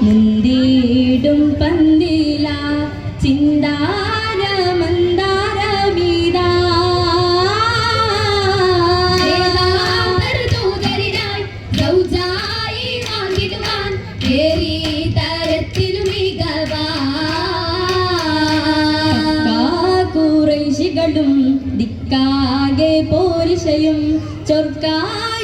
മുന്തിടും പന്തില ചിന്താര മന്ദാര വീതാ ഗൗജായി വാങ്ങിടുവാൻ ഏറി തരത്തിലും മികവാ കുറേശികളും ദിക്കാകെ പോരിശയും ചൊർക്കായ